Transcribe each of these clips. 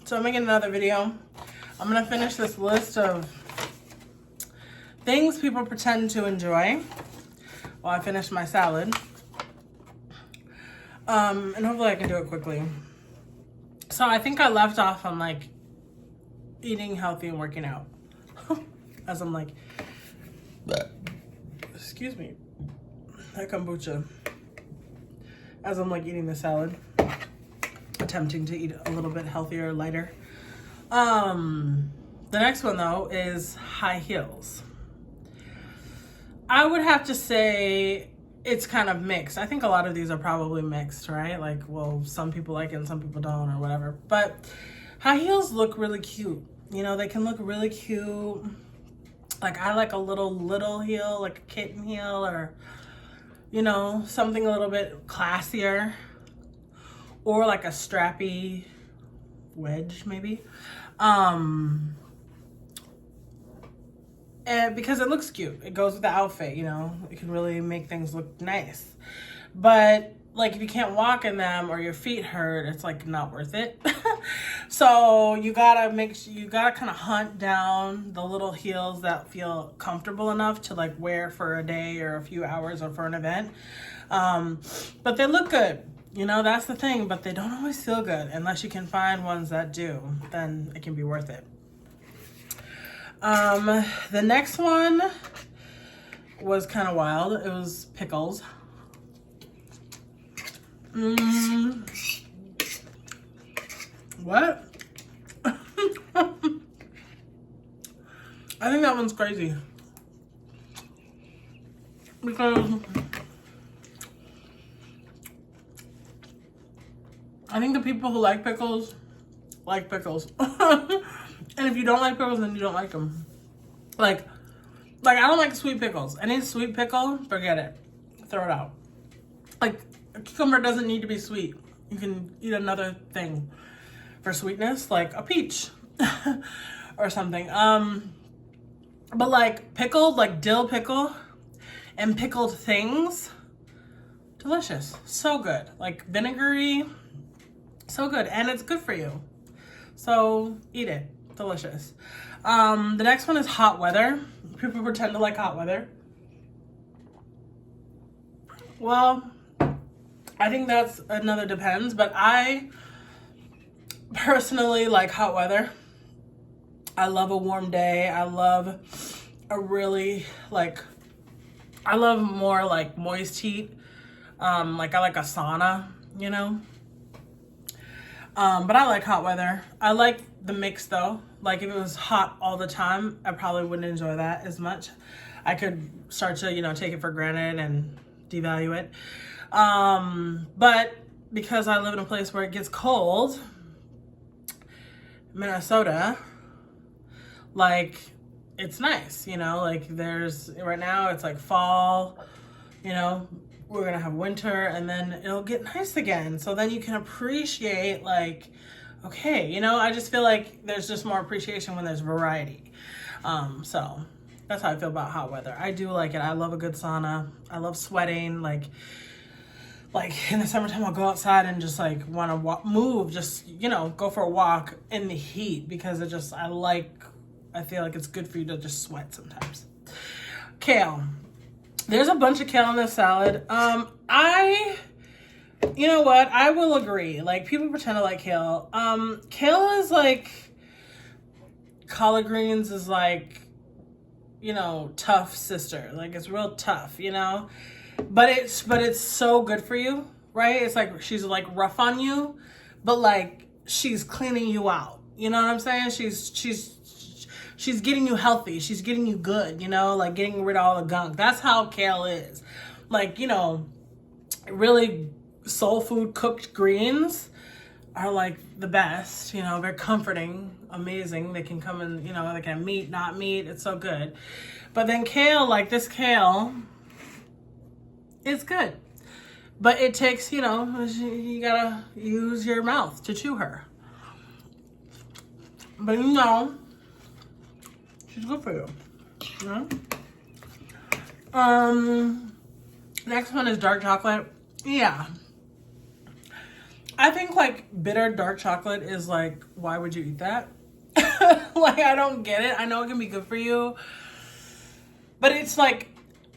So I'm making another video. I'm gonna finish this list of things people pretend to enjoy while I finish my salad. And hopefully I can do it quickly. So I think I left off on like eating healthy and working out. As I'm like, excuse me, that kombucha. As I'm like eating the salad, attempting to eat a little bit healthier, lighter. The next one though is high heels. I would have to say it's kind of mixed. I think a lot of these are probably mixed, right? Like, well, some people like it and some people don't or whatever. But high heels look really cute. You know, they can look really cute. Like I like a little heel, like a kitten heel, or, you know, something a little bit classier. Or like a strappy wedge maybe. And because it looks cute. It goes with the outfit, you know. It can really make things look nice. But like if you can't walk in them or your feet hurt, it's like not worth it. So you gotta kind of hunt down the little heels that feel comfortable enough to like wear for a day or a few hours or for an event. But they look good. You know, that's the thing, but they don't always feel good unless you can find ones that do, then it can be worth it. The next one was kind of wild. It was pickles. What? I think that one's crazy. Because I think the people who like pickles. And if you don't like pickles, then you don't like them. Like I don't like sweet pickles. Any sweet pickle, forget it. Throw it out. Like, a cucumber doesn't need to be sweet. You can eat another thing for sweetness, like a peach or something. But like pickled, like dill pickle and pickled things, delicious. So good. Like vinegary, so good. And it's good for you. So eat it. Delicious. The next one is hot weather. People pretend to like hot weather. Well, I think that's another depends, but I personally like hot weather. I love a warm day. I love a really I love more like moist heat. Like I like a sauna, you know? But I like hot weather. I like the mix though. Like if it was hot all the time, I probably wouldn't enjoy that as much. I could start to, you know, take it for granted and devalue it. But because I live in a place where it gets cold, Minnesota, like it's nice, you know, like there's right now it's like fall, you know, we're gonna have winter and then it'll get nice again. So then you can appreciate like, okay, you know, I just feel like there's just more appreciation when there's variety. So that's how I feel about hot weather. I do like it. I love a good sauna. I love sweating. Like in the summertime, I'll go outside and just like want to move, just, you know, go for a walk in the heat because I feel like it's good for you to just sweat sometimes. Kale. There's a bunch of kale in this salad. You know what? I will agree. Like, people pretend to like kale. Kale is like, collard greens is like, you know, tough sister. Like, it's real tough, you know? But it's so good for you, right? It's like, she's like rough on you, but like, she's cleaning you out. You know what I'm saying? She's getting you healthy. She's getting you good, you know? Like, getting rid of all the gunk. That's how kale is. Like, you know, really soul food cooked greens are like the best, you know, they're comforting, amazing. They can come in, you know, they can meat, not meat. It's so good. But then kale, like this kale, it's good. But it takes, you know, you gotta use your mouth to chew her. But you know, she's good for you. You know? Next one is dark chocolate. Yeah. I think like bitter dark chocolate is like, why would you eat that? Like, I don't get it. I know it can be good for you, but it's like,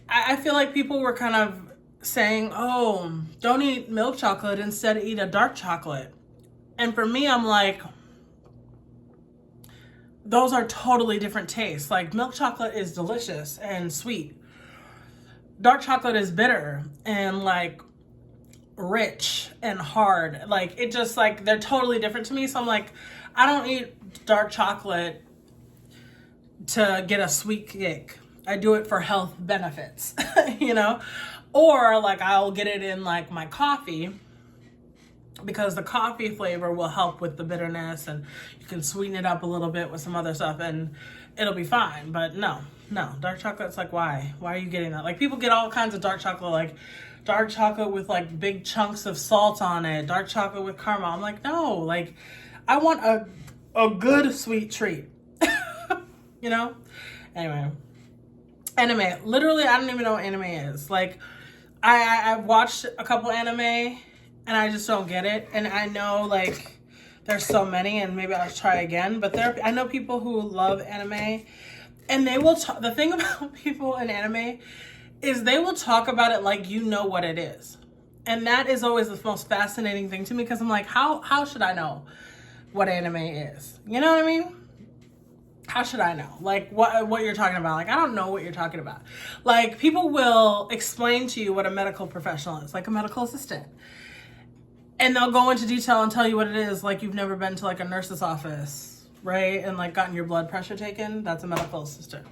I feel like people were kind of saying, oh, don't eat milk chocolate, instead eat a dark chocolate. And for me, I'm like, those are totally different tastes. Like, milk chocolate is delicious and sweet. Dark chocolate is bitter and like rich and hard. Like, it just like, they're totally different to me. So I'm like, I don't eat dark chocolate to get a sweet kick. I do it for health benefits, you know? Or like, I'll get it in like my coffee, because the coffee flavor will help with the bitterness, and you can sweeten it up a little bit with some other stuff and it'll be fine. But no, dark chocolate's like, why are you getting that? Like, people get all kinds of dark chocolate, like dark chocolate with like big chunks of salt on it, dark chocolate with caramel. I'm like, no, like, I want a good sweet treat. You know? Anyway, anime, literally, I don't even know what anime is. Like, I've watched a couple anime and I just don't get it. And I know like there's so many, and maybe I'll try again, but I know people who love anime, and they will the thing about people in anime is they will talk about it like you know what it is. And that is always the most fascinating thing to me, because I'm like, how should I know what anime is? You know what I mean? How should I know? Like, what you're talking about? Like, I don't know what you're talking about. Like, people will explain to you what a medical professional is, like a medical assistant. And they'll go into detail and tell you what it is, like you've never been to like a nurse's office, right? And like gotten your blood pressure taken. That's a medical assistant.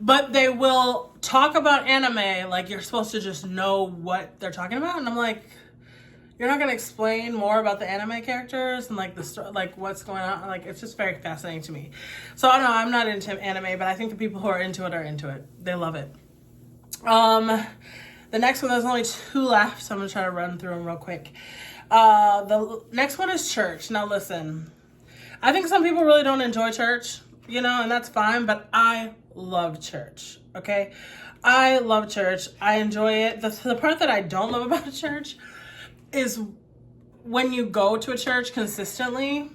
But they will talk about anime like you're supposed to just know what they're talking about. And I'm like, you're not going to explain more about the anime characters and like the story, like what's going on. Like, it's just very fascinating to me. So I don't know, I'm not into anime, but I think the people who are into it are into it. They love it. The next one, there's only 2 left, so I'm going to try to run through them real quick. The next one is church. Now listen, I think some people really don't enjoy church, you know, and that's fine, but I love church, okay? I love church. I enjoy it. The part that I don't love about church is when you go to a church consistently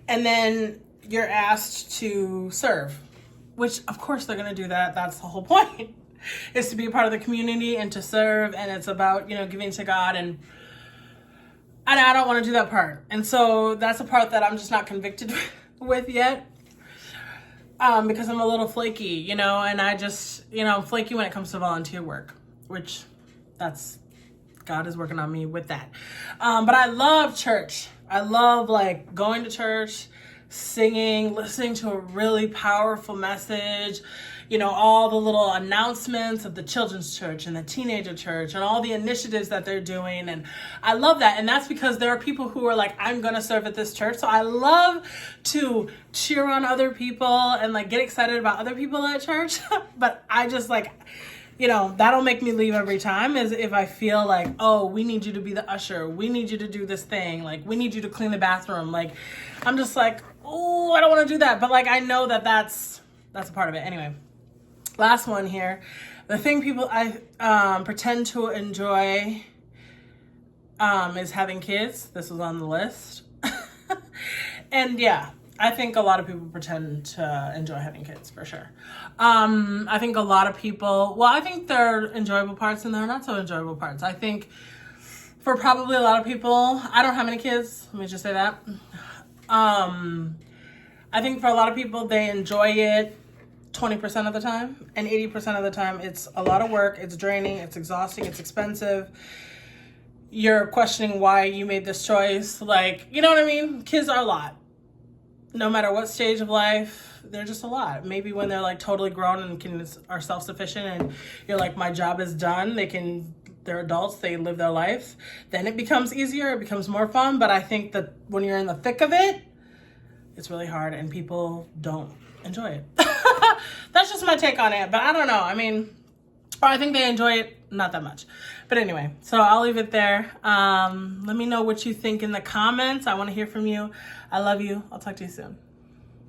and then you're asked to serve, which of course they're going to do that. That's the whole point, is to be a part of the community and to serve. And it's about, you know, giving to God, and I don't want to do that part. And so that's a part that I'm just not convicted with yet. Because I'm a little flaky, you know, and I just, you know, I'm flaky when it comes to volunteer work, which God is working on me with that. But I love church. I love like going to church, singing, listening to a really powerful message, you know, all the little announcements of the children's church and the teenager church and all the initiatives that they're doing. And I love that. And that's because there are people who are like, I'm going to serve at this church. So I love to cheer on other people and like get excited about other people at church. But I just like, you know, that'll make me leave every time, is if I feel like, oh, we need you to be the usher. We need you to do this thing. Like, we need you to clean the bathroom. Like, I'm just like, oh, I don't want to do that. But like, I know that that's a part of it. Anyway, last one here. The thing people I pretend to enjoy is having kids. This was on the list. And yeah, I think a lot of people pretend to enjoy having kids, for sure. I think a lot of people, well, I think there are enjoyable parts and there are not so enjoyable parts. I think for probably a lot of people, I don't have any kids, let me just say that. I think for a lot of people, they enjoy it 20% of the time, and 80% of the time, it's a lot of work, it's draining, it's exhausting, it's expensive. You're questioning why you made this choice. Like, you know what I mean? Kids are a lot. No matter what stage of life, they're just a lot. Maybe when they're like totally grown and are self-sufficient and you're like, my job is done, they're adults, they live their life, then it becomes easier, it becomes more fun. But I think that when you're in the thick of it, it's really hard and people don't enjoy it. That's just my take on it, but I don't know. I mean, or I think they enjoy it not that much. But anyway, so I'll leave it there. Let me know what you think in the comments. I want to hear from you. I love you. I'll talk to you soon.